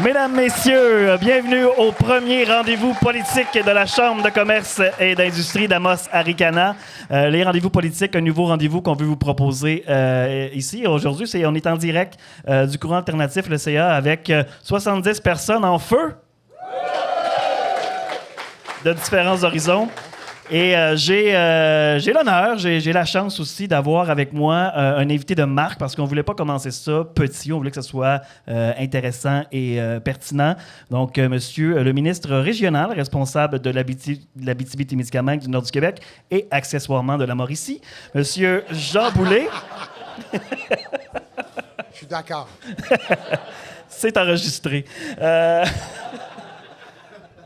Mesdames, Messieurs, bienvenue au premier rendez-vous politique de la Chambre de commerce et d'industrie d'Amos-Aricana. Les rendez-vous politiques, un nouveau rendez-vous qu'on veut vous proposer ici. Aujourd'hui, on est en direct du courant alternatif, le CA, avec 70 personnes en feu de différents horizons. Et j'ai l'honneur, j'ai la chance aussi d'avoir avec moi un invité de marque parce qu'on ne voulait pas commencer ça petit, on voulait que ce soit intéressant et pertinent. Donc, monsieur le ministre régional responsable de l'Abitibi-Témiscamingue du Nord du Québec et accessoirement de la Mauricie, monsieur Jean Boulet. Je suis d'accord. C'est enregistré.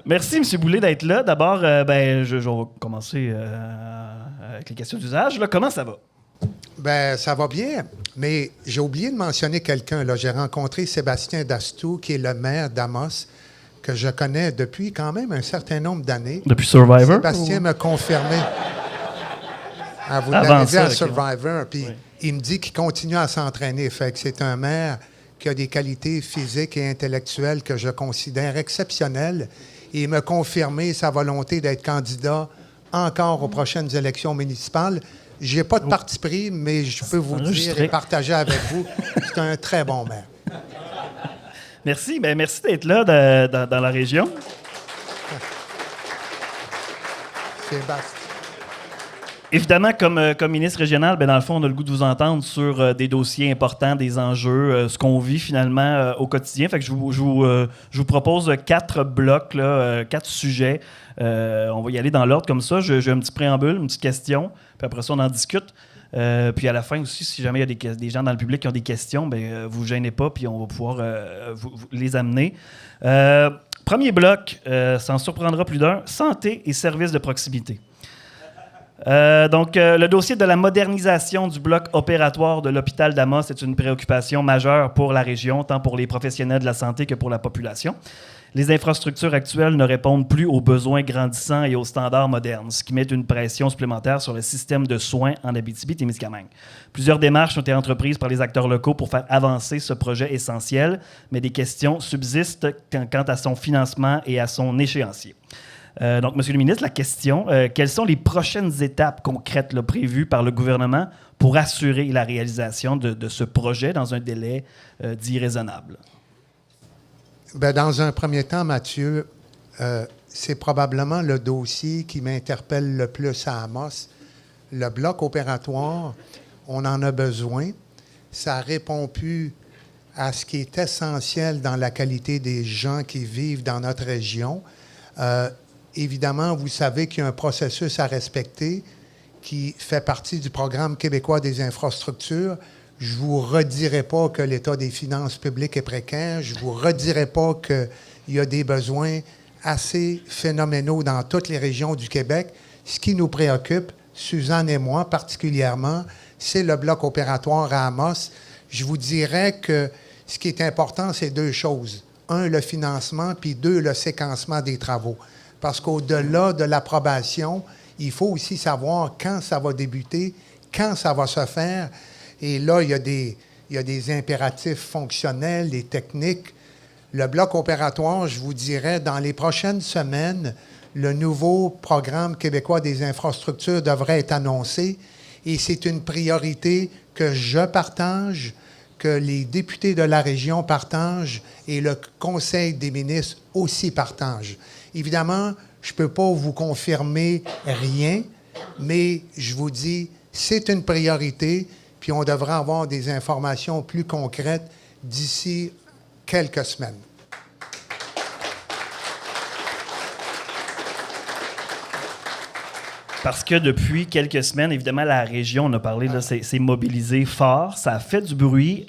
Merci, M. Boulet, d'être là. D'abord, je vais commencer avec les questions d'usage. Là, comment ça va? Ben, ça va bien, mais j'ai oublié de mentionner quelqu'un. Là. J'ai rencontré Sébastien Dastou, qui est le maire d'Amos, que je connais depuis quand même un certain nombre d'années. Depuis Survivor? Sébastien m'a confirmé. Vous Avant l'avez dit ça, à okay. Survivor, puis oui. Il me dit qu'il continue à s'entraîner. Fait que c'est un maire qui a des qualités physiques et intellectuelles que je considère exceptionnelles. Il m'a confirmé sa volonté d'être candidat encore aux prochaines élections municipales. Je n'ai pas de parti pris, mais je peux vous dire et partager avec vous, c'est un très bon maire. Merci. Ben, merci d'être là dans la région. Sébastien. Évidemment, comme ministre régional, dans le fond, on a le goût de vous entendre sur des dossiers importants, des enjeux, ce qu'on vit finalement au quotidien. Fait que je vous propose 4 blocs, là, 4 sujets. On va y aller dans l'ordre comme ça. J'ai un petit préambule, une petite question, puis après ça, on en discute. Puis à la fin aussi, si jamais il y a des gens dans le public qui ont des questions, vous ne gênez pas, puis on va pouvoir vous les amener. Premier bloc, ça en surprendra plus d'un, santé et services de proximité. Le dossier de la modernisation du bloc opératoire de l'hôpital d'Amos est une préoccupation majeure pour la région, tant pour les professionnels de la santé que pour la population. Les infrastructures actuelles ne répondent plus aux besoins grandissants et aux standards modernes, ce qui met une pression supplémentaire sur le système de soins en Abitibi-Témiscamingue. Plusieurs démarches ont été entreprises par les acteurs locaux pour faire avancer ce projet essentiel, mais des questions subsistent quant à son financement et à son échéancier. Donc, Monsieur le ministre, la question, quelles sont les prochaines étapes concrètes là, prévues par le gouvernement pour assurer la réalisation de ce projet dans un délai dit raisonnable? Bien, dans un premier temps, Mathieu, c'est probablement le dossier qui m'interpelle le plus à Amos. Le bloc opératoire, on en a besoin. Ça répond plus à ce qui est essentiel dans la qualité des gens qui vivent dans notre région. Évidemment, vous savez qu'il y a un processus à respecter qui fait partie du programme québécois des infrastructures. Je ne vous redirai pas que l'état des finances publiques est précaire. Je ne vous redirai pas qu'il y a des besoins assez phénoménaux dans toutes les régions du Québec. Ce qui nous préoccupe, Suzanne et moi particulièrement, c'est le bloc opératoire à Amos. Je vous dirais que ce qui est important, c'est 2 choses. 1, le financement, puis 2, le séquencement des travaux. Parce qu'au-delà de l'approbation, il faut aussi savoir quand ça va débuter, quand ça va se faire. Et là, il y a des impératifs fonctionnels et techniques. Le bloc opératoire, je vous dirais, dans les prochaines semaines, le nouveau programme québécois des infrastructures devrait être annoncé. Et c'est une priorité que je partage, que les députés de la région partagent et le Conseil des ministres aussi partage. Évidemment, je ne peux pas vous confirmer rien, mais je vous dis, c'est une priorité, puis on devrait avoir des informations plus concrètes d'ici quelques semaines. Parce que depuis quelques semaines, évidemment, la région, on a parlé, là, s'est mobilisée fort. Ça a fait du bruit,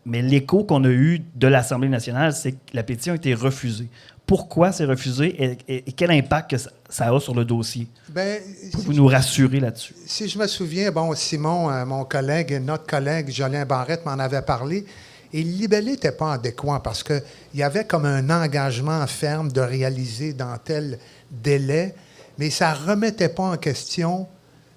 mais l'écho qu'on a eu de l'Assemblée nationale, c'est que la pétition a été refusée. Pourquoi c'est refusé et quel impact que ça a sur le dossier? Pouvez-vous nous rassurer là-dessus? Si je me souviens, Simon, mon collègue, notre collègue Jolin Barrette m'en avait parlé, et le libellé n'était pas adéquat parce qu'il y avait comme un engagement ferme de réaliser dans tel délai, mais ça ne remettait pas en question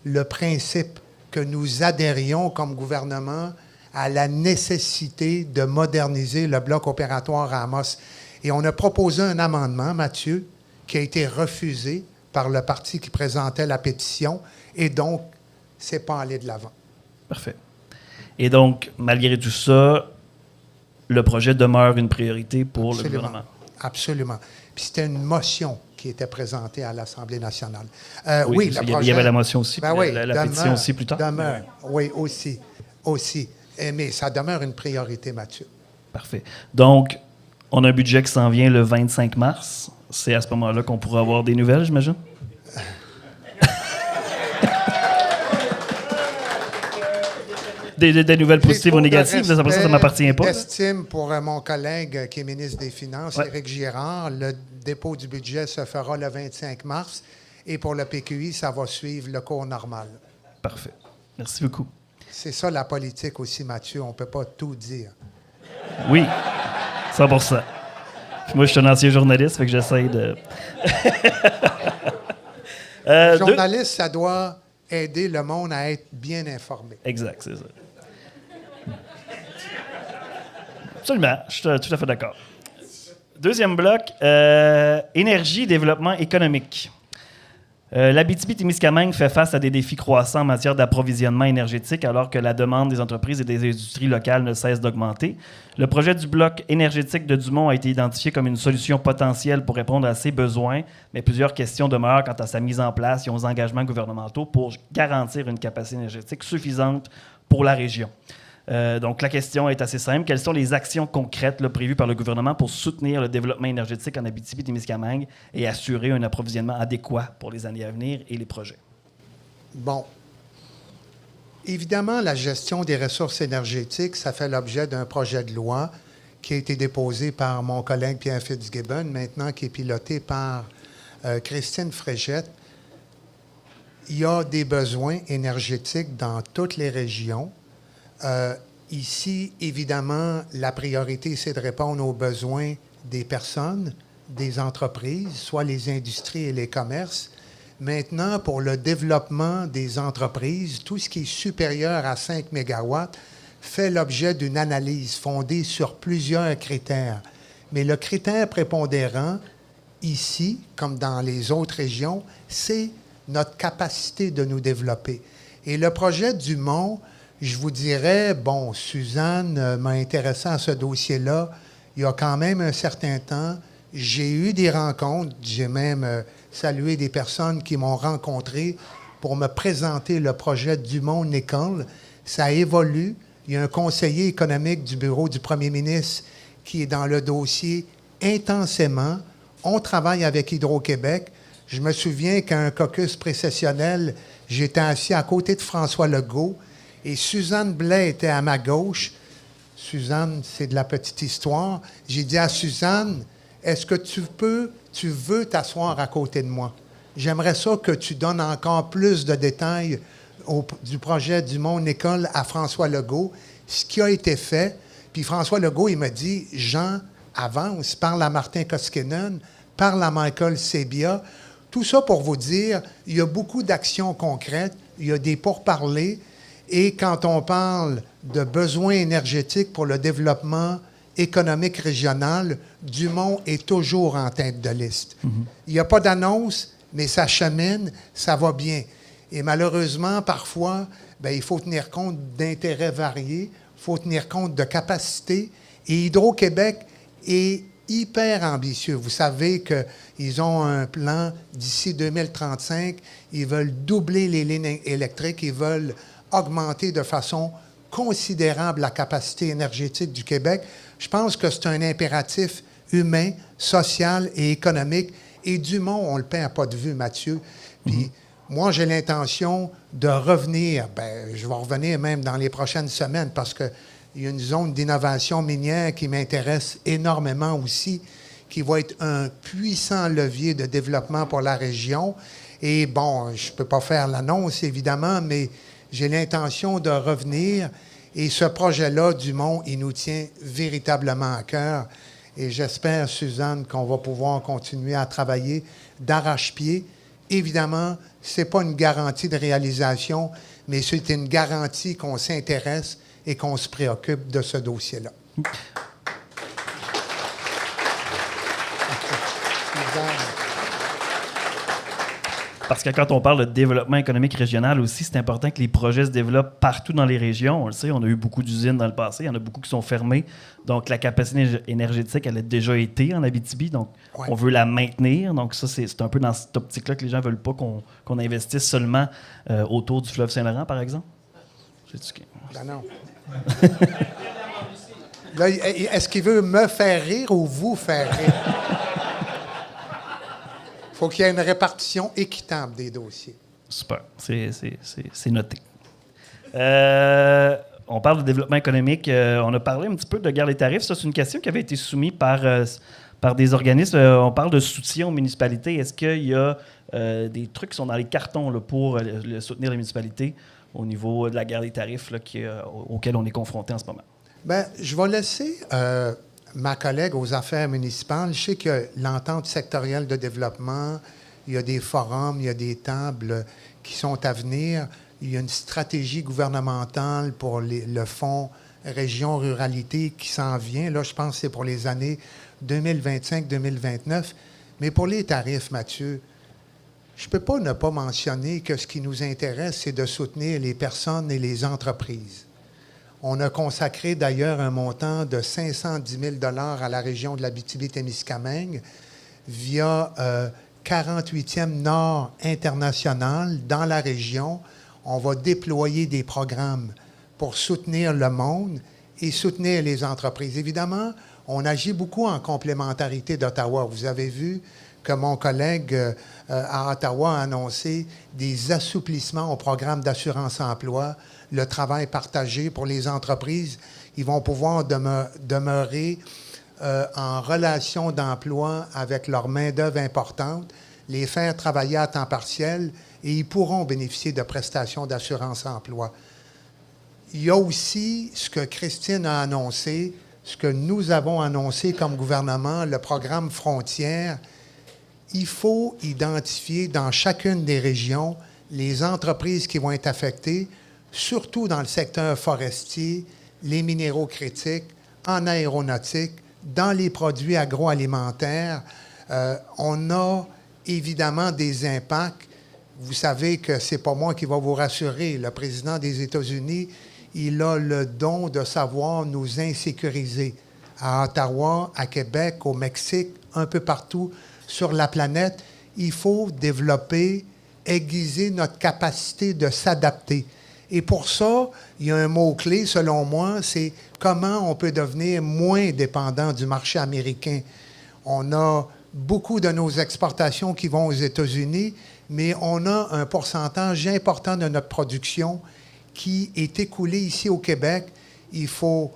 le principe que nous adhérions comme gouvernement à la nécessité de moderniser le bloc opératoire à Amos. Et on a proposé un amendement, Mathieu, qui a été refusé par le parti qui présentait la pétition, et donc, c'est pas allé de l'avant. Parfait. Et donc, malgré tout ça, le projet demeure une priorité pour le gouvernement. Absolument. Puis c'était une motion qui était présentée à l'Assemblée nationale. Oui, il y avait la motion aussi, ben oui, la pétition aussi plus tard. Demeure, oui, aussi. Mais ça demeure une priorité, Mathieu. Parfait. Donc, on a un budget qui s'en vient le 25 mars. C'est à ce moment-là qu'on pourra avoir des nouvelles, j'imagine? Des nouvelles positives ou négatives, ça ne m'appartient pas. J'estime pour mon collègue qui est ministre des Finances, Éric Girard, le dépôt du budget se fera le 25 mars et pour le PQI, ça va suivre le cours normal. Parfait. Merci beaucoup. C'est ça la politique aussi, Mathieu. On ne peut pas tout dire. Oui, 100%. Moi, je suis un ancien journaliste, fait que j'essaye de... Journaliste, ça doit aider le monde à être bien informé. Exact, c'est ça. Absolument, je suis tout à fait d'accord. Deuxième bloc, énergie, développement économique. L'Abitibi-Témiscamingue fait face à des défis croissants en matière d'approvisionnement énergétique alors que la demande des entreprises et des industries locales ne cesse d'augmenter. Le projet du bloc énergétique de Dumont a été identifié comme une solution potentielle pour répondre à ces besoins, mais plusieurs questions demeurent quant à sa mise en place et aux engagements gouvernementaux pour garantir une capacité énergétique suffisante pour la région. Donc, la question est assez simple. Quelles sont les actions concrètes prévues par le gouvernement pour soutenir le développement énergétique en Abitibi-Témiscamingue et assurer un approvisionnement adéquat pour les années à venir et les projets? Bon. Évidemment, la gestion des ressources énergétiques, ça fait l'objet d'un projet de loi qui a été déposé par mon collègue Pierre Fitzgibbon, maintenant qui est piloté par Christine Frégette. Il y a des besoins énergétiques dans toutes les régions. Ici, évidemment, la priorité, c'est de répondre aux besoins des personnes, des entreprises, soit les industries et les commerces. Maintenant, pour le développement des entreprises, tout ce qui est supérieur à 5 MW fait l'objet d'une analyse fondée sur plusieurs critères. Mais le critère prépondérant, ici, comme dans les autres régions, c'est notre capacité de nous développer. Et le projet Dumont, je vous dirais, bon, Suzanne m'a intéressé à ce dossier-là il y a quand même un certain temps. J'ai eu des rencontres, j'ai même salué des personnes qui m'ont rencontré pour me présenter le projet Dumont-Nicole. Ça évolue. Il y a un conseiller économique du bureau du premier ministre qui est dans le dossier intensément. On travaille avec Hydro-Québec. Je me souviens qu'à un caucus précessionnel, j'étais assis à côté de François Legault. Et Suzanne Blais était à ma gauche. Suzanne, c'est de la petite histoire. J'ai dit à Suzanne, est-ce que tu veux t'asseoir à côté de moi? J'aimerais ça que tu donnes encore plus de détails du projet Dumont-Nicole à François Legault, ce qui a été fait. Puis François Legault, il m'a dit, Jean, avance, parle à Martin Koskinen, parle à Michael Sebia. Tout ça pour vous dire, il y a beaucoup d'actions concrètes, il y a des pourparlers. Et quand on parle de besoins énergétiques pour le développement économique régional, Dumont est toujours en tête de liste. Il n'y a pas d'annonce, mais ça chemine, ça va bien. Et malheureusement, parfois, il faut tenir compte d'intérêts variés, il faut tenir compte de capacités. Et Hydro-Québec est hyper ambitieux. Vous savez qu'ils ont un plan d'ici 2035. Ils veulent doubler les lignes électriques, ils veulent augmenter de façon considérable la capacité énergétique du Québec. Je pense que c'est un impératif humain, social et économique. Et Dumont, on ne le perd pas de vue, Mathieu. Puis moi, j'ai l'intention de revenir. Je vais revenir même dans les prochaines semaines parce qu'il y a une zone d'innovation minière qui m'intéresse énormément aussi, qui va être un puissant levier de développement pour la région. Et bon, je ne peux pas faire l'annonce, évidemment, mais j'ai l'intention de revenir et ce projet-là, Dumont, il nous tient véritablement à cœur. Et j'espère, Suzanne, qu'on va pouvoir continuer à travailler d'arrache-pied. Évidemment, ce n'est pas une garantie de réalisation, mais c'est une garantie qu'on s'intéresse et qu'on se préoccupe de ce dossier-là. Parce que quand on parle de développement économique régional aussi, c'est important que les projets se développent partout dans les régions. On le sait, on a eu beaucoup d'usines dans le passé, il y en a beaucoup qui sont fermées. Donc, la capacité énergétique, elle a déjà été en Abitibi, donc on veut la maintenir. Donc, ça, c'est un peu dans cette optique-là que les gens ne veulent pas qu'on investisse seulement autour du fleuve Saint-Laurent, par exemple. Ben non. Là, est-ce qu'il veut me faire rire ou vous faire rire? Il faut qu'il y ait une répartition équitable des dossiers. Super. C'est noté. On parle de développement économique. On a parlé un petit peu de guerre des tarifs. Ça, c'est une question qui avait été soumise par des organismes. On parle de soutien aux municipalités. Est-ce qu'il y a des trucs qui sont dans les cartons là, pour soutenir les municipalités au niveau de la guerre des tarifs là, auquel on est confronté en ce moment? Bien, je vais laisser ma collègue aux affaires municipales. Je sais que l'entente sectorielle de développement, il y a des forums, il y a des tables qui sont à venir. Il y a une stratégie gouvernementale pour le fonds région ruralité qui s'en vient. Là, je pense que c'est pour les années 2025-2029. Mais pour les tarifs, Mathieu, je ne peux pas ne pas mentionner que ce qui nous intéresse, c'est de soutenir les personnes et les entreprises. On a consacré d'ailleurs un montant de 510 000 $ à la région de l'Abitibi-Témiscamingue via 48e Nord international dans la région. On va déployer des programmes pour soutenir le monde et soutenir les entreprises. Évidemment, on agit beaucoup en complémentarité d'Ottawa. Vous avez vu que mon collègue à Ottawa a annoncé des assouplissements au programme d'assurance-emploi, le travail partagé pour les entreprises. Ils vont pouvoir demeurer en relation d'emploi avec leur main-d'œuvre importante, les faire travailler à temps partiel et ils pourront bénéficier de prestations d'assurance-emploi. Il y a aussi ce que Christine a annoncé, ce que nous avons annoncé comme gouvernement, le programme Frontières. Il faut identifier dans chacune des régions les entreprises qui vont être affectées, surtout dans le secteur forestier, les minéraux critiques, en aéronautique, dans les produits agroalimentaires. On a évidemment des impacts. Vous savez que ce n'est pas moi qui va vous rassurer. Le président des États-Unis, il a le don de savoir nous insécuriser. À Ottawa, à Québec, au Mexique, un peu partout sur la planète, il faut développer, aiguiser notre capacité de s'adapter. Et pour ça, il y a un mot-clé, selon moi, c'est comment on peut devenir moins dépendant du marché américain. On a beaucoup de nos exportations qui vont aux États-Unis, mais on a un pourcentage important de notre production qui est écoulé ici au Québec. Il faut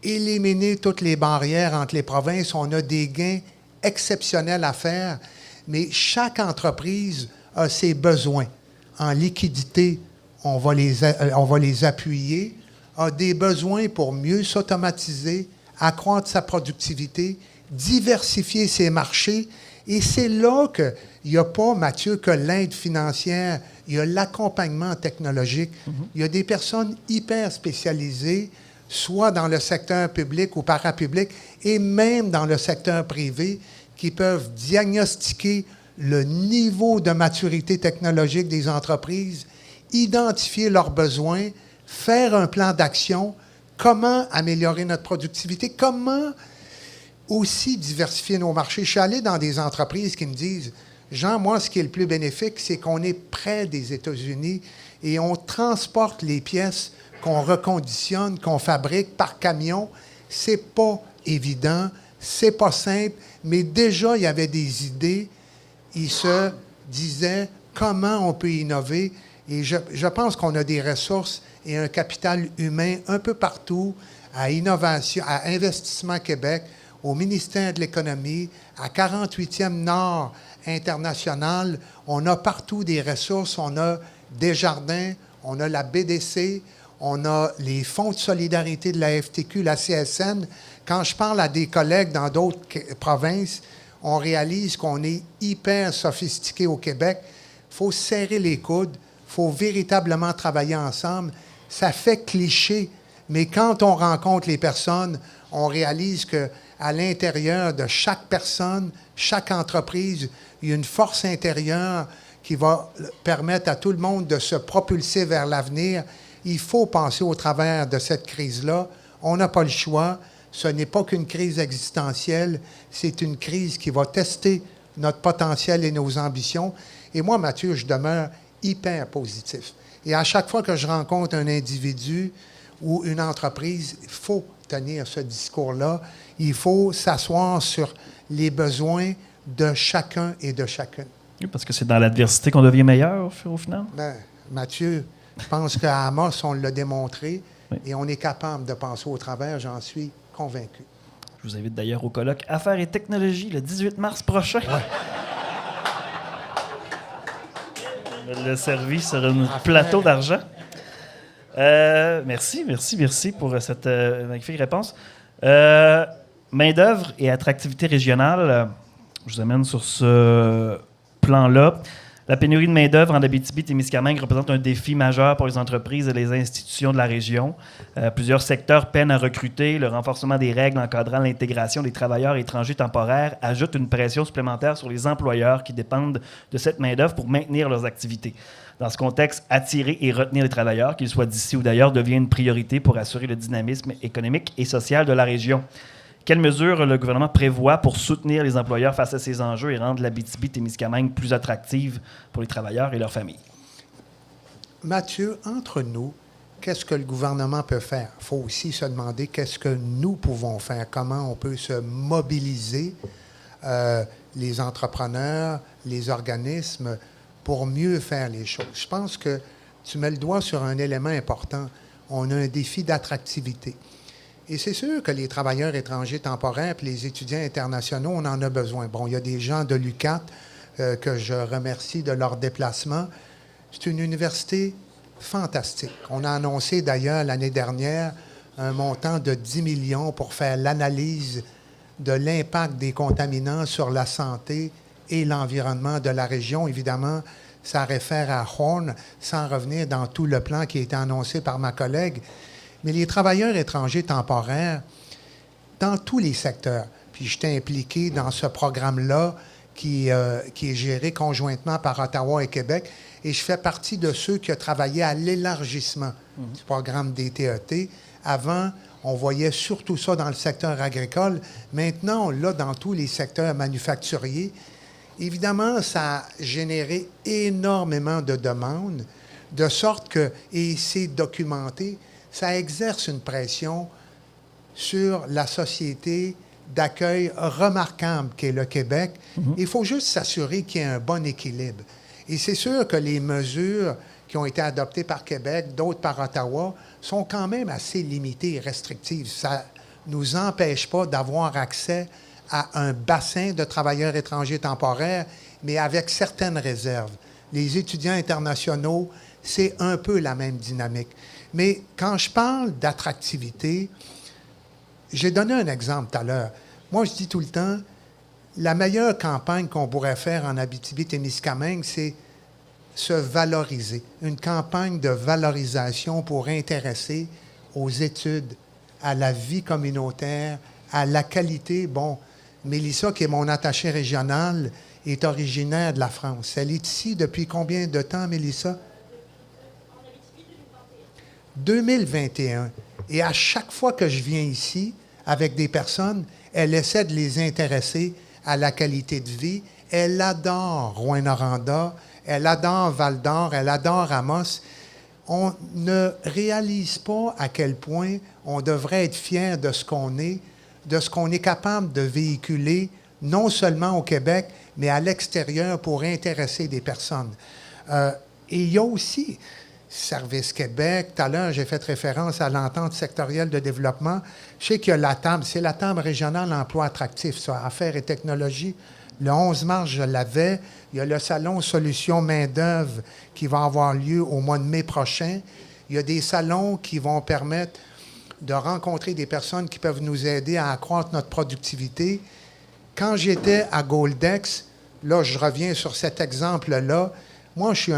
éliminer toutes les barrières entre les provinces. On a des gains exceptionnels à faire, mais chaque entreprise a ses besoins. En liquidité, on va les appuyer, a des besoins pour mieux s'automatiser, accroître sa productivité, diversifier ses marchés. Et c'est là qu'il n'y a pas, Mathieu, que l'aide financière, il y a l'accompagnement technologique. Il y a des personnes hyper spécialisées, soit dans le secteur public ou parapublic, et même dans le secteur privé, qui peuvent diagnostiquer le niveau de maturité technologique des entreprises, identifier leurs besoins, faire un plan d'action, comment améliorer notre productivité, comment aussi diversifier nos marchés. Je suis allé dans des entreprises qui me disent « Jean, moi, ce qui est le plus bénéfique, c'est qu'on est près des États-Unis et on transporte les pièces qu'on reconditionne, qu'on fabrique par camion. C'est pas évident, c'est pas simple, mais déjà, il y avait des idées. Ils se disaient comment on peut innover. Et je pense qu'on a des ressources et un capital humain un peu partout, à Innovation, à Investissement Québec, au ministère de l'Économie, à 48e Nord international. On a partout des ressources. On a Desjardins, on a la BDC, on a les fonds de solidarité de la FTQ, la CSN. Quand je parle à des collègues dans d'autres provinces, on réalise qu'on est hyper sophistiqué au Québec. Il faut serrer les coudes, il faut véritablement travailler ensemble. Ça fait cliché, Mais quand on rencontre les personnes, on réalise qu'à l'intérieur de chaque personne, chaque entreprise, il y a une force intérieure qui va permettre à tout le monde de se propulser vers l'avenir. Il faut passer au travers de cette crise-là. On n'a pas le choix. Ce n'est pas qu'une crise existentielle, c'est une crise qui va tester notre potentiel et nos ambitions. Et moi, Mathieu, je demeure hyper positif. Et à chaque fois que je rencontre un individu ou une entreprise, il faut tenir ce discours-là. Il faut s'asseoir sur les besoins de chacun et de chacune. Oui, parce que c'est dans l'adversité qu'on devient meilleur, au final. Bien, Mathieu, je pense qu'à Amos, on l'a démontré, oui. Et on est capable de passer au travers, j'en suis convaincu. Je vous invite d'ailleurs au colloque Affaires et technologies le 18 mars prochain. Ouais. On l'a servi sur un plateau d'argent. Merci pour cette magnifique réponse. Main-d'œuvre et attractivité régionale, je vous amène sur ce plan-là. La pénurie de main-d'œuvre en Abitibi-Témiscamingue représente un défi majeur pour les entreprises et les institutions de la région. Plusieurs secteurs peinent à recruter. Le renforcement des règles encadrant l'intégration des travailleurs étrangers temporaires ajoute une pression supplémentaire sur les employeurs qui dépendent de cette main-d'œuvre pour maintenir leurs activités. Dans ce contexte, attirer et retenir les travailleurs, qu'ils soient d'ici ou d'ailleurs, devient une priorité pour assurer le dynamisme économique et social de la région. Quelles mesures le gouvernement prévoit pour soutenir les employeurs face à ces enjeux et rendre l'Abitibi-Témiscamingue plus attractive pour les travailleurs et leurs familles? Mathieu, entre nous, qu'est-ce que le gouvernement peut faire? Il faut aussi se demander qu'est-ce que nous pouvons faire, comment on peut se mobiliser, les entrepreneurs, les organismes, pour mieux faire les choses. Je pense que tu mets le doigt sur un élément important. On a un défi d'attractivité. Et c'est sûr que les travailleurs étrangers temporaires et les étudiants internationaux, on en a besoin. Bon, il y a des gens de l'UQAT que je remercie de leur déplacement. C'est une université fantastique. On a annoncé d'ailleurs l'année dernière un montant de 10 millions pour faire l'analyse de l'impact des contaminants sur la santé et l'environnement de la région. Évidemment, ça réfère à Horn, sans revenir dans tout le plan qui a été annoncé par ma collègue. Mais les travailleurs étrangers temporaires, dans tous les secteurs, puis j'étais impliqué dans ce programme-là qui est géré conjointement par Ottawa et Québec, et je fais partie de ceux qui ont travaillé à l'élargissement du programme des TET. Avant, on voyait surtout ça dans le secteur agricole. Maintenant, on l'a dans tous les secteurs manufacturiers. Évidemment, ça a généré énormément de demandes, de sorte que, et c'est documenté, ça exerce une pression sur la société d'accueil remarquable qu'est le Québec. Il faut juste s'assurer qu'il y ait un bon équilibre. Et c'est sûr que les mesures qui ont été adoptées par Québec, d'autres par Ottawa, sont quand même assez limitées et restrictives. Ça ne nous empêche pas d'avoir accès à un bassin de travailleurs étrangers temporaires, mais avec certaines réserves. Les étudiants internationaux, c'est un peu la même dynamique. Mais quand je parle d'attractivité, j'ai donné un exemple tout à l'heure. Moi, je dis tout le temps, la meilleure campagne qu'on pourrait faire en Abitibi-Témiscamingue, c'est se valoriser. Une campagne de valorisation pour intéresser aux études, à la vie communautaire, à la qualité. Bon, Mélissa, qui est mon attachée régionale, est originaire de la France. Elle est ici depuis combien de temps, Mélissa? 2021. Et à chaque fois que je viens ici avec des personnes, elle essaie de les intéresser à la qualité de vie. Elle adore Rouyn-Noranda, elle adore Val-d'Or, elle adore Amos. On ne réalise pas à quel point on devrait être fier de ce qu'on est capable de véhiculer, non seulement au Québec, mais à l'extérieur pour intéresser des personnes. Et il y a aussi Service Québec. Tout à l'heure, j'ai fait référence à l'entente sectorielle de développement. Je sais qu'il y a la table, c'est la table régionale emploi attractif, ça, Affaires et technologies. Le 11 mars, je l'avais. Il y a le salon Solutions main-d'œuvre qui va avoir lieu au mois de mai prochain. Il y a des salons qui vont permettre de rencontrer des personnes qui peuvent nous aider à accroître notre productivité. Quand j'étais à Goldex, là, je reviens sur cet exemple-là, moi, je suis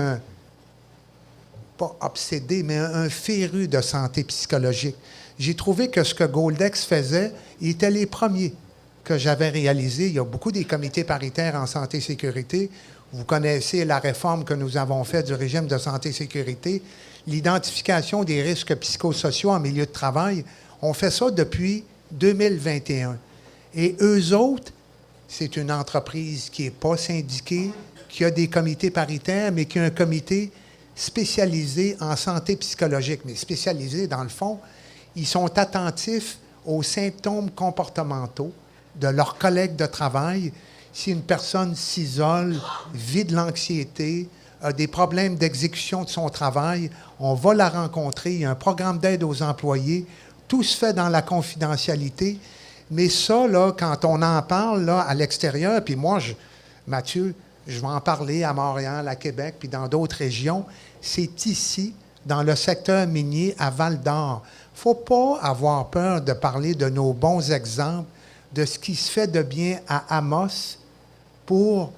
pas obsédé, mais un féru de santé psychologique. J'ai trouvé que ce que Goldex faisait, ils étaient les premiers que j'avais réalisés. Il y a beaucoup des comités paritaires en santé-sécurité. Vous connaissez la réforme que nous avons faite du régime de santé-sécurité. L'identification des risques psychosociaux en milieu de travail, on fait ça depuis 2021. Et eux autres, c'est une entreprise qui n'est pas syndiquée, qui a des comités paritaires, mais qui a un comité spécialisé en santé psychologique. Mais spécialisé, dans le fond, ils sont attentifs aux symptômes comportementaux de leurs collègues de travail. Si une personne s'isole, vit de l'anxiété, a des problèmes d'exécution de son travail, on va la rencontrer. Il y a un programme d'aide aux employés. Tout se fait dans la confidentialité. Mais ça, là, quand on en parle là, à l'extérieur, puis moi, Mathieu, je vais en parler à Montréal, à Québec, puis dans d'autres régions, c'est ici, dans le secteur minier, à Val-d'Or. Il ne faut pas avoir peur de parler de nos bons exemples, de ce qui se fait de bien à Amos pour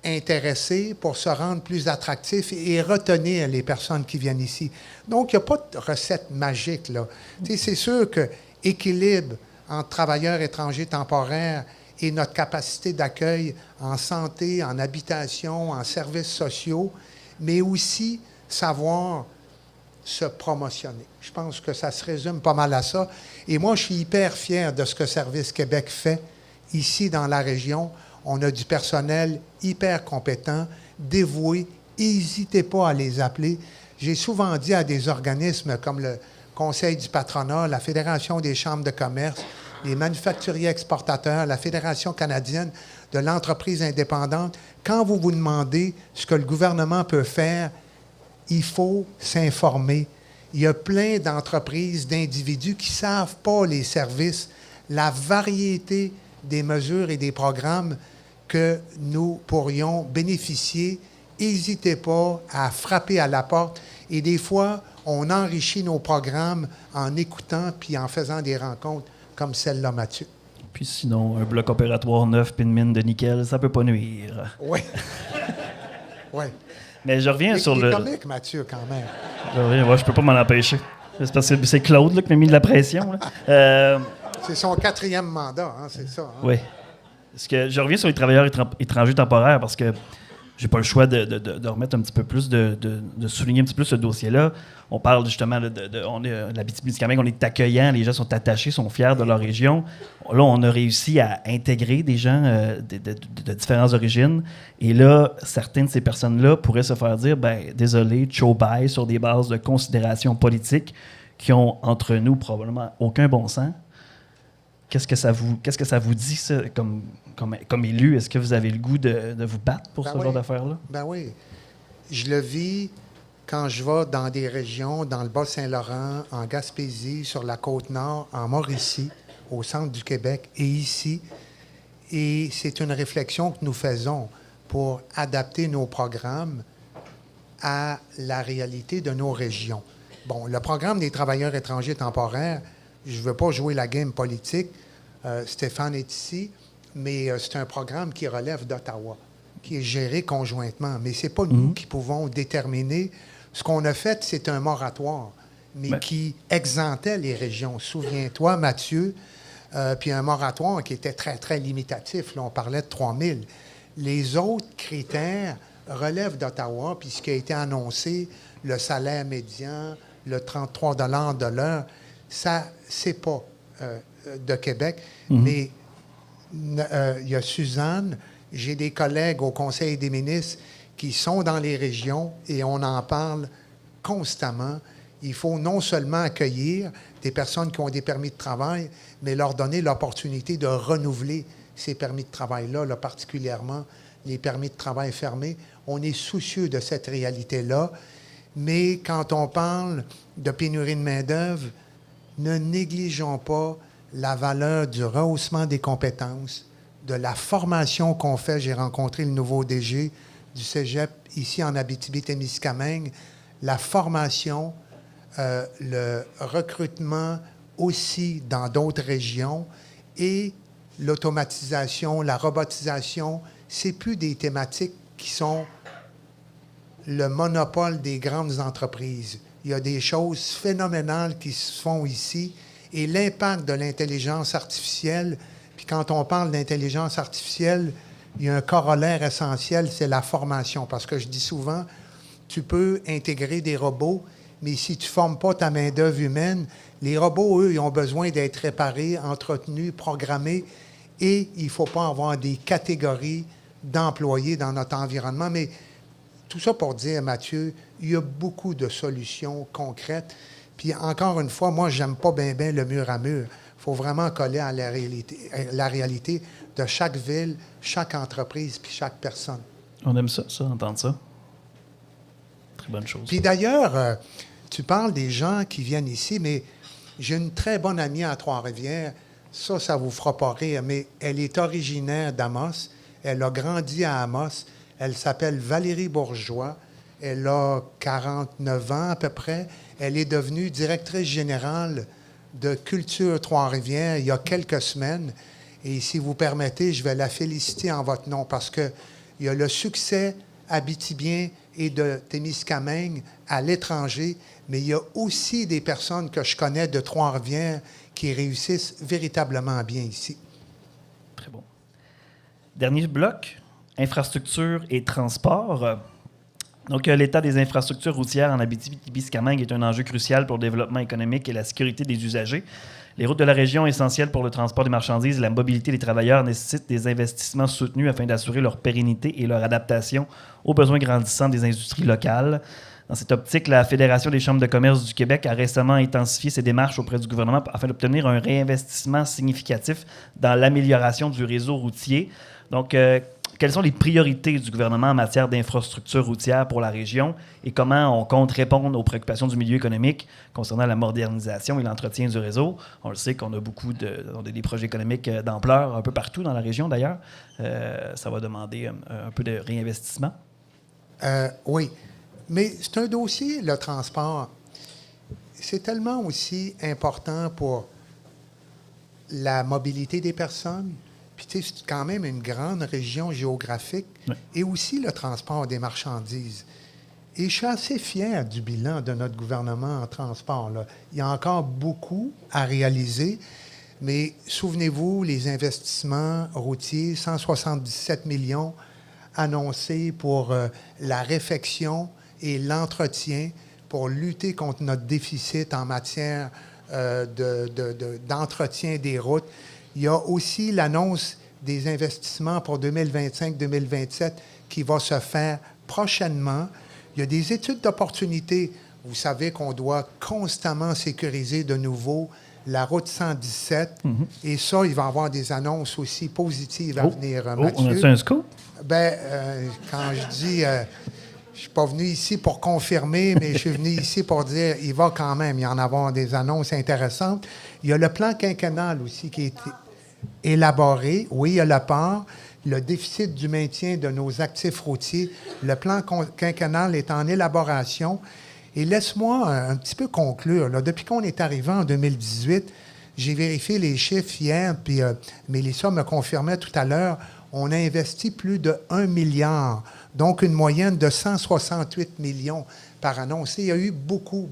intéresser, pour se rendre plus attractif et retenir les personnes qui viennent ici. Donc, il n'y a pas de recette magique, là. Tu sais, c'est sûr que équilibre entre travailleurs étrangers temporaires et notre capacité d'accueil en santé, en habitation, en services sociaux, mais aussi savoir se promotionner. Je pense que ça se résume pas mal à ça. Et moi, je suis hyper fier de ce que Service Québec fait ici dans la région. On a du personnel hyper compétent, dévoué. N'hésitez pas à les appeler. J'ai souvent dit à des organismes comme le Conseil du patronat, la Fédération des chambres de commerce, les manufacturiers exportateurs, la Fédération canadienne de l'entreprise indépendante, quand vous vous demandez ce que le gouvernement peut faire, il faut s'informer. Il y a plein d'entreprises, d'individus qui ne savent pas les services, la variété des mesures et des programmes que nous pourrions bénéficier. N'hésitez pas à frapper à la porte. Et des fois, on enrichit nos programmes en écoutant puis en faisant des rencontres comme celle-là, Mathieu. Puis sinon, un bloc opératoire neuf puis une mine de nickel, ça peut pas nuire. Oui. Oui. Mais je reviens sur le... C'est comique, Mathieu, quand même. Je reviens, ouais, je peux pas m'en empêcher. C'est parce que c'est Claude là, qui m'a mis de la pression. C'est son 4e mandat, hein, c'est ça. Hein? Oui. Parce que je reviens sur les travailleurs étrangers temporaires parce que j'ai pas le choix de remettre un petit peu plus, de souligner un petit peu ce dossier-là. On parle justement l'Abitibi-Témiscamingue, on est accueillant, les gens sont attachés, sont fiers de leur région. Là, on a réussi à intégrer des gens de différentes origines. Et là, certaines de ces personnes-là pourraient se faire dire, désolé, ciao bye, sur des bases de considérations politiques qui ont, entre nous, probablement aucun bon sens. Qu'est-ce que ça vous dit, ça, comme élu? Est-ce que vous avez le goût de vous battre pour ce genre d'affaires-là? Ben oui. Je le vis quand je vais dans des régions, dans le Bas-Saint-Laurent, en Gaspésie, sur la Côte-Nord, en Mauricie, au centre du Québec et ici. Et c'est une réflexion que nous faisons pour adapter nos programmes à la réalité de nos régions. Bon, le programme des travailleurs étrangers temporaires, je ne veux pas jouer la game politique. Stéphane est ici, mais c'est un programme qui relève d'Ottawa, qui est géré conjointement. Mais ce n'est pas nous qui pouvons déterminer. Ce qu'on a fait, c'est un moratoire, mais qui exemptait les régions. Souviens-toi, Mathieu, puis un moratoire qui était très, très limitatif. Là, on parlait de 3 000. Les autres critères relèvent d'Ottawa, puis ce qui a été annoncé, le salaire médian, le 33 $ de l'heure, ça, c'est pas de Québec. Mais il y a Suzanne, j'ai des collègues au Conseil des ministres qui sont dans les régions et on en parle constamment. Il faut non seulement accueillir des personnes qui ont des permis de travail, mais leur donner l'opportunité de renouveler ces permis de travail-là, là, particulièrement les permis de travail fermés. On est soucieux de cette réalité-là. Mais quand on parle de pénurie de main-d'œuvre, ne négligeons pas la valeur du rehaussement des compétences, de la formation qu'on fait. J'ai rencontré le nouveau DG du Cégep ici en Abitibi-Témiscamingue. La formation, le recrutement aussi dans d'autres régions et l'automatisation, la robotisation, c'est plus des thématiques qui sont le monopole des grandes entreprises. Il y a des choses phénoménales qui se font ici et l'impact de l'intelligence artificielle. Puis quand on parle d'intelligence artificielle, il y a un corollaire essentiel, c'est la formation. Parce que je dis souvent, tu peux intégrer des robots, mais si tu ne formes pas ta main-d'œuvre humaine, les robots, eux, ils ont besoin d'être réparés, entretenus, programmés, et il ne faut pas avoir des catégories d'employés dans notre environnement. Mais tout ça pour dire, Mathieu, il y a beaucoup de solutions concrètes. Puis encore une fois, moi, je n'aime pas bien le mur à mur. Il faut vraiment coller à la réalité de chaque ville, chaque entreprise, puis chaque personne. On aime ça, entendre ça. Très bonne chose. Puis d'ailleurs, tu parles des gens qui viennent ici, mais j'ai une très bonne amie à Trois-Rivières. Ça vous fera pas rire, mais elle est originaire d'Amos. Elle a grandi à Amos. Elle s'appelle Valérie Bourgeois. Elle a 49 ans à peu près. Elle est devenue directrice générale de Culture Trois-Rivières il y a quelques semaines. Et si vous permettez, je vais la féliciter en votre nom parce qu'il y a le succès abitibien et de Témiscamingue à l'étranger, mais il y a aussi des personnes que je connais de Trois-Rivières qui réussissent véritablement bien ici. Très bon. Dernier bloc, infrastructure et transport. Donc, l'état des infrastructures routières en Abitibi-Témiscamingue est un enjeu crucial pour le développement économique et la sécurité des usagers. Les routes de la région, essentielles pour le transport des marchandises et la mobilité des travailleurs, nécessitent des investissements soutenus afin d'assurer leur pérennité et leur adaptation aux besoins grandissants des industries locales. Dans cette optique, la Fédération des chambres de commerce du Québec a récemment intensifié ses démarches auprès du gouvernement afin d'obtenir un réinvestissement significatif dans l'amélioration du réseau routier. Donc, quelles sont les priorités du gouvernement en matière d'infrastructures routières pour la région et comment on compte répondre aux préoccupations du milieu économique concernant la modernisation et l'entretien du réseau? On le sait qu'on a beaucoup des projets économiques d'ampleur un peu partout dans la région, d'ailleurs. Ça va demander un peu de réinvestissement. Oui, mais c'est un dossier, le transport. C'est tellement aussi important pour la mobilité des personnes. Puis, tu sais, c'est quand même une grande région géographique et aussi le transport des marchandises. Et je suis assez fier du bilan de notre gouvernement en transport, là. Il y a encore beaucoup à réaliser, mais souvenez-vous, les investissements routiers, 177 millions annoncés pour la réfection et l'entretien pour lutter contre notre déficit en matière d'entretien des routes. Il y a aussi l'annonce des investissements pour 2025-2027 qui va se faire prochainement. Il y a des études d'opportunité. Vous savez qu'on doit constamment sécuriser de nouveau la route 117. Mm-hmm. Et ça, il va y avoir des annonces aussi positives à venir, Mathieu. On a-tu un scoop? Bien, quand je dis... je ne suis pas venu ici pour confirmer, mais je suis venu ici pour dire il va quand même y en avoir des annonces intéressantes. Il y a le plan quinquennal aussi qui est élaboré. Oui, il y a la part, le déficit du maintien de nos actifs routiers. Le plan quinquennal est en élaboration. Et laisse-moi un petit peu conclure. Là, depuis qu'on est arrivé en 2018, j'ai vérifié les chiffres hier, puis Mélissa me confirmait tout à l'heure, on a investi plus de 1 milliard, donc une moyenne de 168 millions par an. Il y a eu beaucoup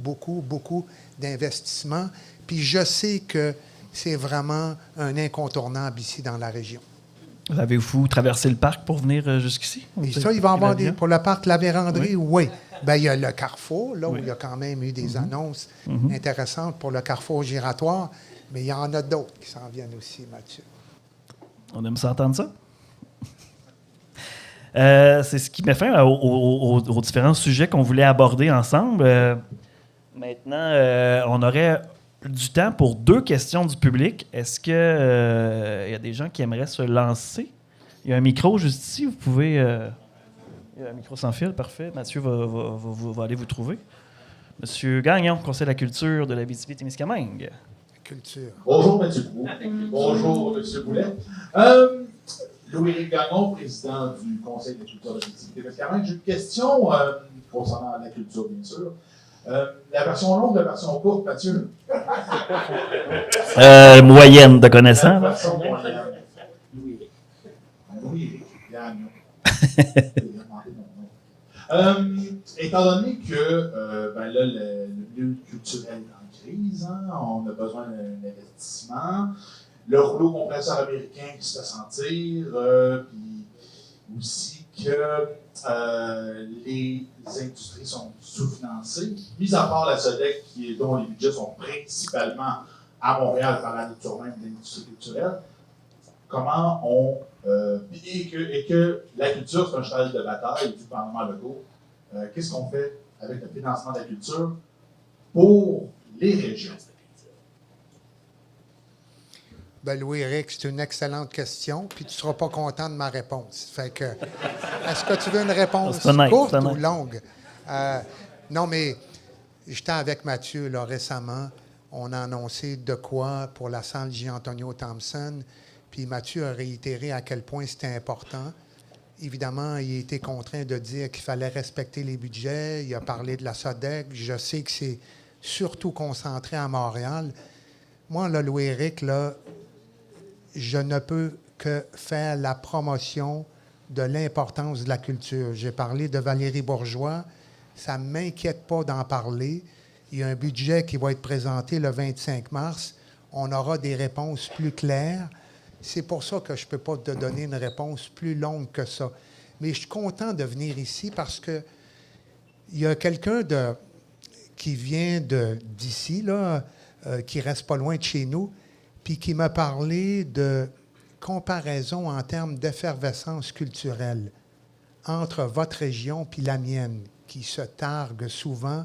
d'investissements, puis je sais que c'est vraiment un incontournable ici dans la région. Avez-vous traversé le parc pour venir jusqu'ici? Et ça, il va y avoir pour le parc La Vérandrie, oui. Bien, il y a le carrefour, là, où il y a quand même eu des annonces intéressantes pour le carrefour giratoire, mais il y en a d'autres qui s'en viennent aussi, Mathieu. On aime s'entendre ça? C'est ce qui met fin aux différents sujets qu'on voulait aborder ensemble. Maintenant, on aurait du temps pour 2 questions du public. Est-ce qu'il y a des gens qui aimeraient se lancer? Il y a un micro juste ici. Vous pouvez... il y a un micro sans fil, parfait. Mathieu va aller vous trouver. Monsieur Gagnon, Conseil de la culture de l'Abitibi-Témiscamingue. Culture. Bonjour, M. Boulet. Bonjour, M. Boulet. Louis-Éric Gagnon, président du Conseil de la culture de l'Abitibi-Témiscamingue. J'ai une question concernant la culture, bien sûr. La version longue, la version courte, Mathieu? Moyenne de connaissance. La version moyenne. Louis-Éric Gagnon. Étant donné que ben là, le milieu culturel est en crise, hein, on a besoin d'un investissement, le rouleau compresseur américain qui se fait sentir, puis aussi que les industries sont sous-financées, mis à part la SODEC dont les budgets sont principalement à Montréal par la nature même de l'industrie culturelle. Comment on. Et que la culture, c'est un cheval de bataille du gouvernement Legault. Qu'est-ce qu'on fait avec le financement de la culture pour les régions? Ben Louis-Éric, c'est une excellente question, puis tu ne seras pas content de ma réponse. Fait que, est-ce que tu veux une réponse courte ou longue? Non, mais j'étais avec Mathieu là, récemment. On a annoncé de quoi pour la salle J-Antonio Thompson, puis Mathieu a réitéré à quel point c'était important. Évidemment, il a été contraint de dire qu'il fallait respecter les budgets. Il a parlé de la SODEC. Je sais que c'est surtout concentré à Montréal. Moi, là, Louis-Éric, là, je ne peux que faire la promotion de l'importance de la culture. J'ai parlé de Valérie Bourgeois. Ça ne m'inquiète pas d'en parler. Il y a un budget qui va être présenté le 25 mars. On aura des réponses plus claires. C'est pour ça que je ne peux pas te donner une réponse plus longue que ça. Mais je suis content de venir ici parce que il y a quelqu'un qui vient d'ici, là, qui ne reste pas loin de chez nous, puis qui m'a parlé de comparaison en termes d'effervescence culturelle entre votre région puis la mienne, qui se targue souvent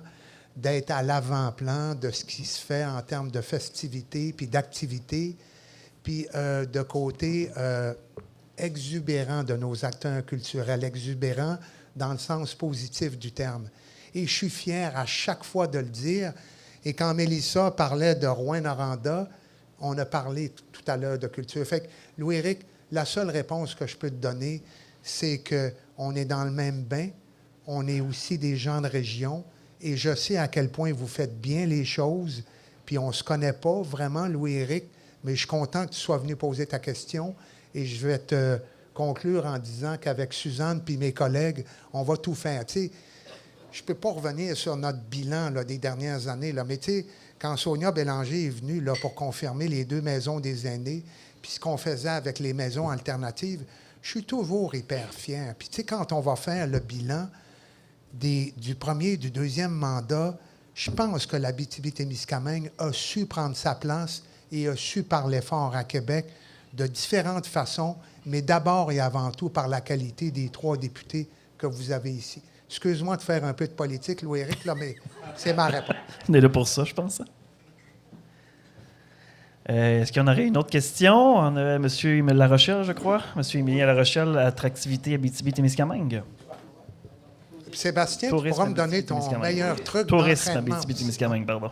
d'être à l'avant-plan de ce qui se fait en termes de festivités puis d'activités, puis de côté exubérant de nos acteurs culturels, exubérant dans le sens positif du terme. Et je suis fier à chaque fois de le dire. Et quand Mélissa parlait de Rouyn-Noranda, on a parlé tout à l'heure de culture. Fait que, Louis-Éric, la seule réponse que je peux te donner, c'est qu'on est dans le même bain, on est aussi des gens de région, et je sais à quel point vous faites bien les choses, puis on ne se connaît pas vraiment, Louis-Éric, mais je suis content que tu sois venu poser ta question, et je vais te conclure en disant qu'avec Suzanne puis mes collègues, on va tout faire. Tu sais, je ne peux pas revenir sur notre bilan là, des dernières années, là, mais tu sais, quand Sonia Bélanger est venue là, pour confirmer les 2 maisons des aînés, puis ce qu'on faisait avec les maisons alternatives, je suis toujours hyper fier. Puis tu sais, quand on va faire le bilan du premier et du deuxième mandat, je pense que l'Abitibi-Témiscamingue a su prendre sa place et a su parler fort à Québec de différentes façons, mais d'abord et avant tout par la qualité des 3 députés que vous avez ici. Excuse-moi de faire un peu de politique, Louis-Éric, là, mais c'est ma réponse. On est là pour ça, je pense. Est-ce qu'il y en aurait une autre question? On a M. Émile Larochelle, je crois. M. Émilien Larochelle, attractivité Abitibi-Témiscamingue. Sébastien, tu pourras me donner ton meilleur truc Tourisme Abitibi-Témiscamingue, pardon.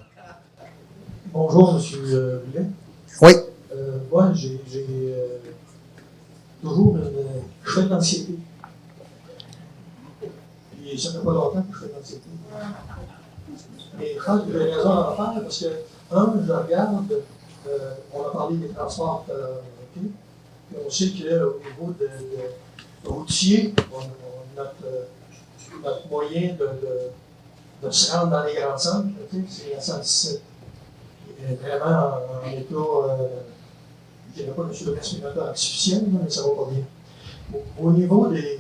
Bonjour, M. Boulet. Oui. Moi, j'ai toujours une crainte d'anxiété. Puis ça fait pas longtemps que je fais d'anxiété. Et je pense que j'ai raison d'en faire parce que, je regarde, on a parlé des transports puis on sait qu'au niveau de routier, notre moyen de se rendre dans les grands centres, c'est la 117. Il est vraiment en état, je ne dirais pas sur le respirateur artificiel, mais ça va pas bien. Au niveau des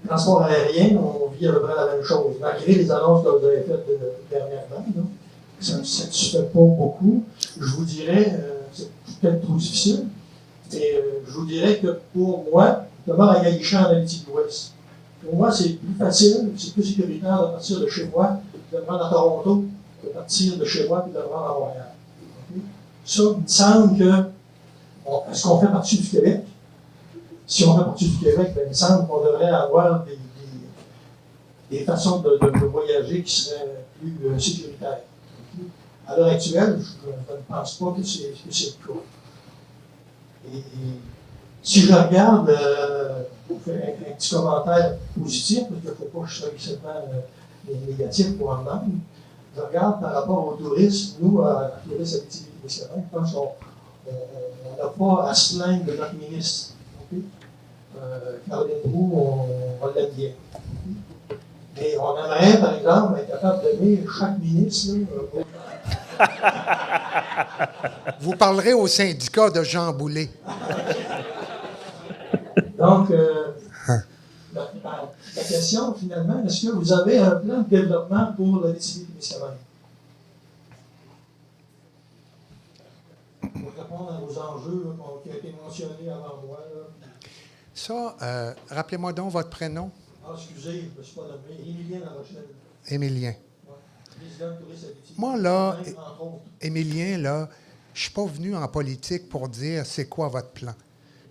transports aériens, on vit à peu près la même chose. Malgré les annonces que vous avez faites dernièrement, ça ne satisfait pas beaucoup. Je vous dirais, c'est peut-être trop difficile, mais je vous dirais que pour moi, je demeure à Galichan en Abitibi-Ouest. Pour moi, c'est plus facile, c'est plus sécuritaire de partir de chez moi, de me rendre à Toronto, de partir de chez moi et de me rendre à Montréal. Okay? Ça, il me semble que, est-ce qu'on fait partie du Québec? Si on fait partie du Québec, bien, il me semble qu'on devrait avoir des façons de voyager qui seraient plus sécuritaires. Okay? À l'heure actuelle, je ne pense pas que c'est le cas. Et si je regarde, je fais un petit commentaire positif, parce qu'il ne faut pas que je sois seulement négatif pour en demande. Je regarde par rapport au tourisme, nous, à Tourisme Abitibi-Témiscamingue, je pense qu'on n'a pas à se plaindre de notre ministre. Okay? Caroline Proulx, on l'aime bien. Mais on aimerait, par exemple, être capable de donner chaque ministre. Vous parlerez au syndicat de Jean Boulet. Donc, la question, finalement, est-ce que vous avez un plan de développement pour la Abitibi-Témiscamingue? Pour répondre à vos enjeux qui ont été mentionnés avant moi. Là. Ça, rappelez-moi donc votre prénom. Ah, excusez, je ne me suis pas nommé. Émilien Larochelle. Émilien. Ouais. Président de Tourisme Abitibi. Moi, là, entre autres. Émilien, là, je ne suis pas venu en politique pour dire c'est quoi votre plan.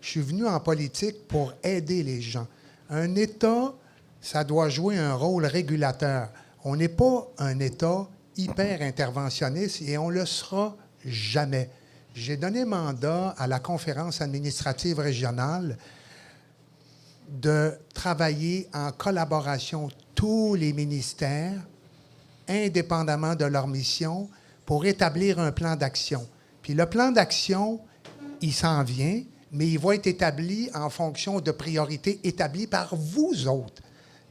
Je suis venu en politique pour aider les gens. Un État, ça doit jouer un rôle régulateur. On n'est pas un État hyper interventionniste et on ne le sera jamais. J'ai donné mandat à la conférence administrative régionale de travailler en collaboration tous les ministères, indépendamment de leur mission, pour établir un plan d'action. Puis le plan d'action, il s'en vient, mais il va être établi en fonction de priorités établies par vous autres,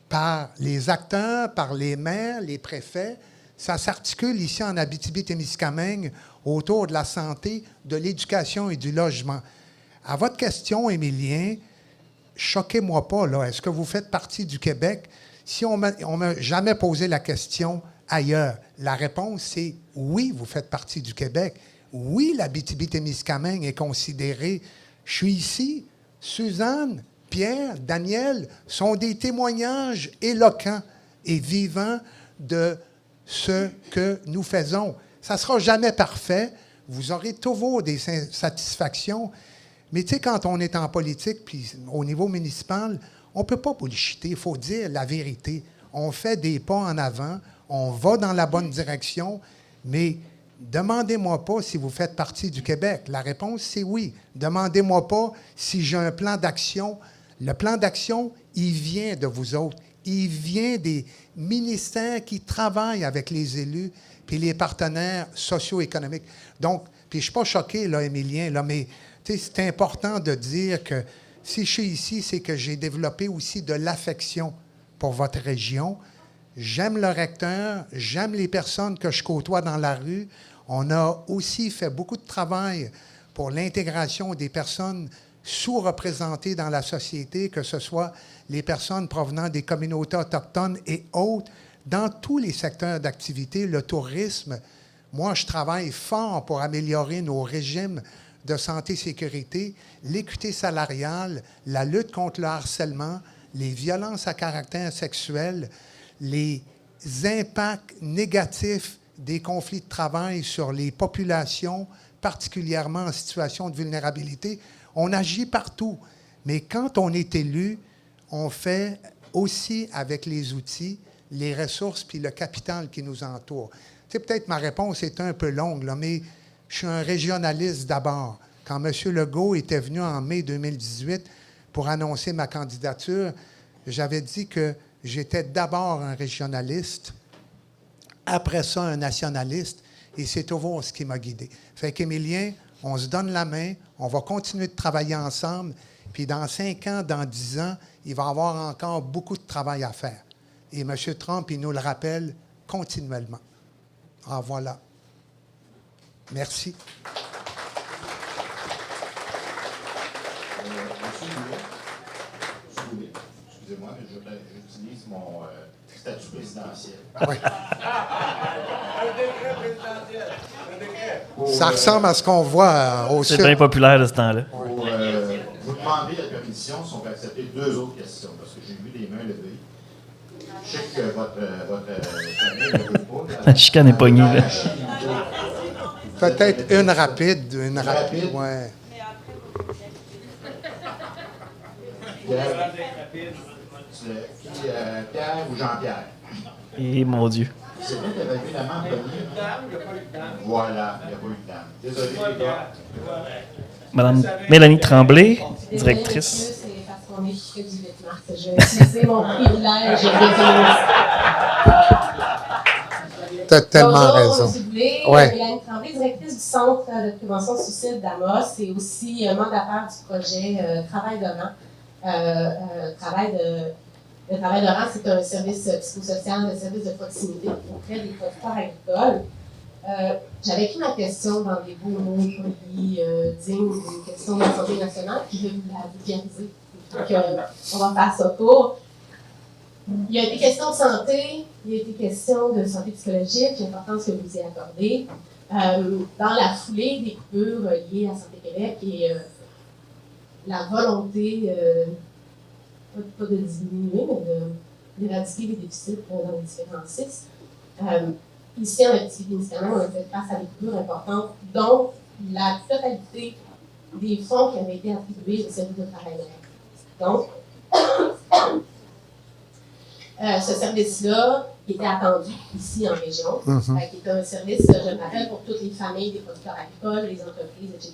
par les acteurs, par les maires, les préfets. Ça s'articule ici en Abitibi-Témiscamingue autour de la santé, de l'éducation et du logement. À votre question, Émilien, choquez-moi pas, là. Est-ce que vous faites partie du Québec? Si on ne m'a jamais posé la question ailleurs, la réponse, c'est oui, vous faites partie du Québec. Oui, l'Abitibi-Témiscamingue est considérée. Je suis ici. Suzanne, Pierre, Daniel sont des témoignages éloquents et vivants de ce que nous faisons. Ça ne sera jamais parfait. Vous aurez toujours des satisfactions. Mais tu sais, quand on est en politique, puis au niveau municipal, on ne peut pas bullshiter. Il faut dire la vérité. On fait des pas en avant. On va dans la bonne direction. Mais demandez-moi pas si vous faites partie du Québec. La réponse, c'est oui. Demandez-moi pas si j'ai un plan d'action. Le plan d'action, il vient de vous autres. Il vient des ministères qui travaillent avec les élus puis les partenaires socio-économiques. Donc, puis je ne suis pas choqué, là, Émilien, là, mais c'est important de dire que si je suis ici, c'est que j'ai développé aussi de l'affection pour votre région. J'aime le recteur, j'aime les personnes que je côtoie dans la rue. On a aussi fait beaucoup de travail pour l'intégration des personnes sous-représentées dans la société, que ce soit les personnes provenant des communautés autochtones et autres, dans tous les secteurs d'activité, le tourisme. Moi, je travaille fort pour améliorer nos régimes de santé et sécurité, l'équité salariale, la lutte contre le harcèlement, les violences à caractère sexuel, les impacts négatifs des conflits de travail sur les populations, particulièrement en situation de vulnérabilité. On agit partout. Mais quand on est élu, on fait aussi avec les outils, les ressources puis le capital qui nous entoure. Tu sais, peut-être ma réponse est un peu longue, là, mais je suis un régionaliste d'abord. Quand M. Legault était venu en mai 2018 pour annoncer ma candidature, j'avais dit que j'étais d'abord un régionaliste, après ça un nationaliste, et c'est toujours ce qui m'a guidé. Fait qu'Émilien, on se donne la main, on va continuer de travailler ensemble, puis dans 5 ans, dans 10 ans, il va y avoir encore beaucoup de travail à faire. Et M. Trump, il nous le rappelle continuellement. Ah, voilà. Merci. Excusez-moi, mais j'utilise mon statut présidentiel. Oui. Un décret présidentiel. Un décret. Ça ressemble à ce qu'on voit au C'est sud. bien populaire de ce temps-là. Pour vous demander la permission si on peut accepter 2 autres questions, parce que j'ai vu les mains levées. Je sais que votre famille ne veut pas. La chicane est pognée, là. Peut-être une rapide. Une Rapide? Ouais. Pierre ou Jean-Pierre? Et mon Dieu. C'est vrai qu'il y avait eu la main pognée. Voilà, il n'y a pas eu de dame. Désolé, les gars. Madame Mélanie Tremblay, directrice. C'est parce qu'on est jusqu'au 18 mars. Je vais utiliser mon privilège de venir. Tu as tellement Bonjour, raison. M. Boulay. Ouais. Mélanie Tremblay, directrice du Centre de prévention du suicide d'Amos et aussi membre d'affaires du projet Travail donnant. Le travail de rang, c'est un service psychosocial, un service de proximité auprès des producteurs agricoles. J'avais écrit ma question dans des beaux mots polis, dignes d'une question de la santé nationale, puis je vais vous la vulgariser. Donc, on va faire ça court. Il y a été question de santé, il y a été question de santé psychologique, l'importance que vous y accordez. Dans la foulée des coupures liées à Santé Québec et la volonté, pas de diminuer, mais d'éradiquer les déficits dans les différents CIS. Ici, en Abitibi-Témiscamingue, on a fait face à des coupures importantes, dont la totalité des fonds qui avaient été attribués au service de travail de règle. Donc, ce service-là était attendu ici en région, qui est un service, je me rappelle, pour toutes les familles des producteurs agricoles, les entreprises, etc.,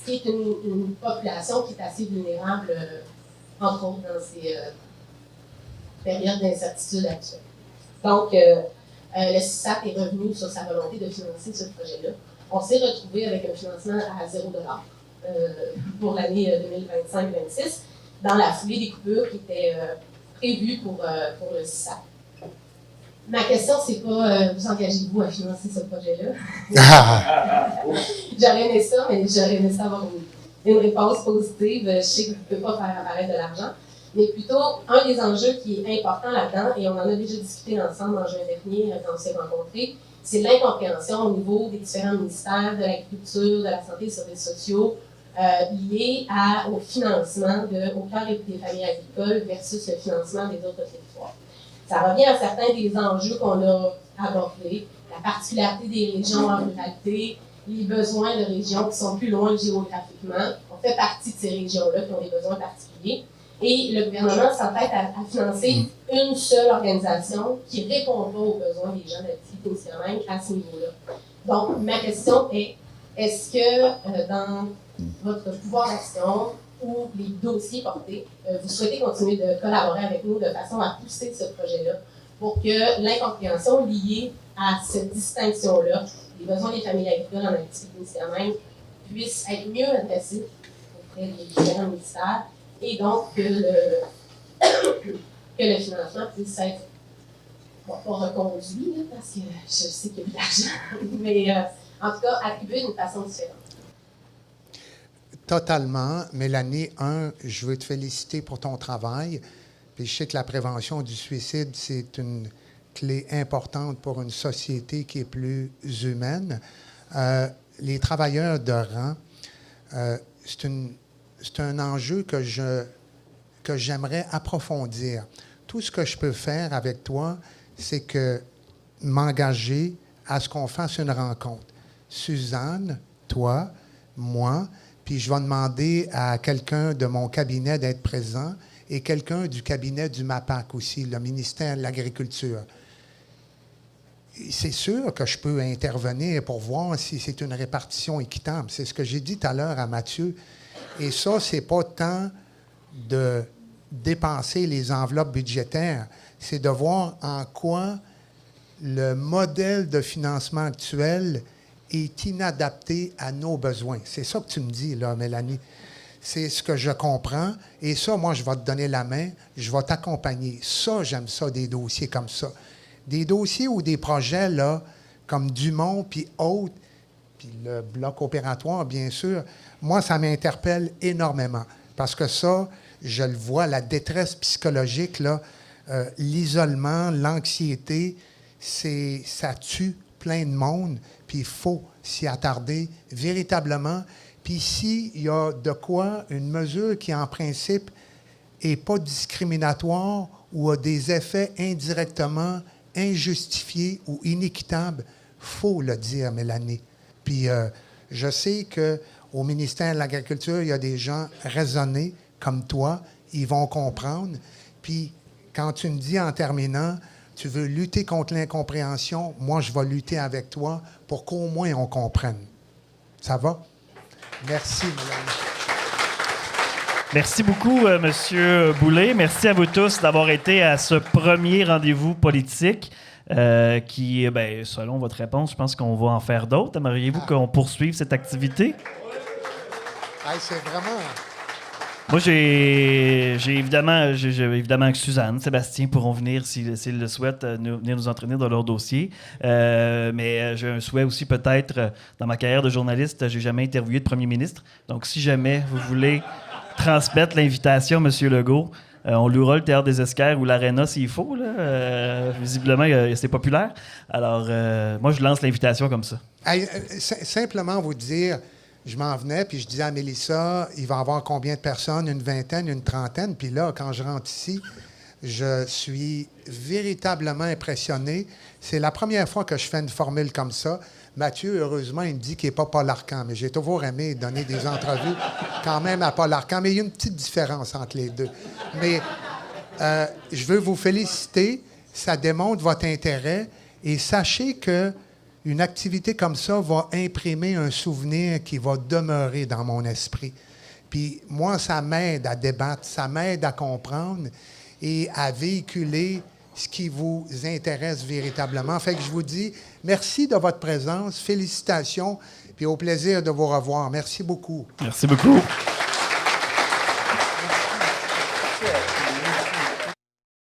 qui est une population qui est assez vulnérable, entre autres, dans ces périodes d'incertitude actuelle. Donc, le CISAP est revenu sur sa volonté de financer ce projet-là. On s'est retrouvé avec un financement à 0 $ pour l'année 2025-26, dans la foulée des coupures qui étaient prévues pour le CISAP. Ma question, c'est pas vous engagez-vous à financer ce projet-là? J'aurais aimé ça, mais j'aurais aimé ça avoir une réponse positive. Je sais que vous ne pouvez pas faire apparaître de l'argent. Mais plutôt, un des enjeux qui est important là-dedans, et on en a déjà discuté ensemble en juin dernier quand on s'est rencontrés, c'est l'incompréhension au niveau des différents ministères, de l'agriculture, de la santé et des services sociaux, liés au financement au cœur des familles agricoles versus le financement des autres territoires. Ça revient à certains des enjeux qu'on a abordés, la particularité des régions en ruralité, les besoins de régions qui sont plus loin géographiquement. On fait partie de ces régions-là qui ont des besoins particuliers. Et le gouvernement s'entête à financer une seule organisation qui répond pas aux besoins des gens d'Abitibi-Témiscamingue à ce niveau-là. Donc, ma question est, est-ce que dans votre pouvoir d'action ou les dossiers portés, vous souhaitez continuer de collaborer avec nous de façon à pousser ce projet-là pour que l'incompréhension liée à cette distinction-là, les besoins des familles agricoles en Abitibi-Témiscamingue, puisse être mieux adressés auprès des différents ministères et donc que le financement puisse être pas reconduit, là, parce que je sais qu'il y a de l'argent, mais en tout cas attribué d'une façon différente. Totalement. Mélanie, je veux te féliciter pour ton travail. Puis je sais que la prévention du suicide, c'est une clé importante pour une société qui est plus humaine. Les travailleurs de rang, c'est un enjeu que j'aimerais approfondir. Tout ce que je peux faire avec toi, c'est que m'engager à ce qu'on fasse une rencontre. Suzanne, toi, moi, puis je vais demander à quelqu'un de mon cabinet d'être présent et quelqu'un du cabinet du MAPAC aussi, le ministère de l'Agriculture. C'est sûr que je peux intervenir pour voir si c'est une répartition équitable. C'est ce que j'ai dit tout à l'heure à Mathieu. Et ça, c'est pas tant de dépenser les enveloppes budgétaires, c'est de voir en quoi le modèle de financement actuel est inadapté à nos besoins. C'est ça que tu me dis, là, Mélanie. C'est ce que je comprends. Et ça, moi, je vais te donner la main, je vais t'accompagner. Ça, j'aime ça, des dossiers comme ça. Des dossiers ou des projets, là, comme Dumont, puis autres, puis le bloc opératoire, bien sûr, moi, ça m'interpelle énormément. Parce que ça, je le vois, la détresse psychologique, là, l'isolement, l'anxiété, ça tue plein de monde, puis il faut s'y attarder véritablement. Puis ici, il y a de quoi, une mesure qui, en principe, n'est pas discriminatoire ou a des effets indirectement injustifiés ou inéquitables, il faut le dire, Mélanie. Puis je sais qu'au ministère de l'Agriculture, il y a des gens raisonnés comme toi, ils vont comprendre. Puis quand tu me dis en terminant, tu veux lutter contre l'incompréhension, moi, je vais lutter avec toi pour qu'au moins on comprenne. Ça va? Merci, Mélanie. Merci beaucoup, M. Boulay. Merci à vous tous d'avoir été à ce premier rendez-vous politique qui, selon votre réponse, je pense qu'on va en faire d'autres. Aimeriez-vous qu'on poursuive cette activité? Hey, c'est vraiment... Moi, j'ai évidemment que Suzanne, Sébastien pourront venir s'ils le souhaitent, venir nous entraîner dans leur dossier. Mais j'ai un souhait aussi peut-être, dans ma carrière de journaliste, j'ai jamais interviewé de premier ministre. Donc, si jamais vous voulez transmettre l'invitation, M. Legault, on louera le Théâtre des Esquerres ou l'Arena s'il faut. Là. Visiblement, c'est populaire. Alors, moi, je lance l'invitation comme ça. Simplement vous dire... Je m'en venais, puis je disais à Mélissa, il va y avoir combien de personnes? Une vingtaine, une trentaine. Puis là, quand je rentre ici, je suis véritablement impressionné. C'est la première fois que je fais une formule comme ça. Mathieu, heureusement, il me dit qu'il n'est pas Paul Arcand, mais j'ai toujours aimé donner des entrevues quand même à Paul Arcand. Mais il y a une petite différence entre les deux. Mais je veux vous féliciter. Ça démontre votre intérêt. Et sachez que une activité comme ça va imprimer un souvenir qui va demeurer dans mon esprit. Puis moi, ça m'aide à débattre, ça m'aide à comprendre et à véhiculer ce qui vous intéresse véritablement. Fait que je vous dis merci de votre présence, félicitations, puis au plaisir de vous revoir. Merci beaucoup. Merci beaucoup. Merci.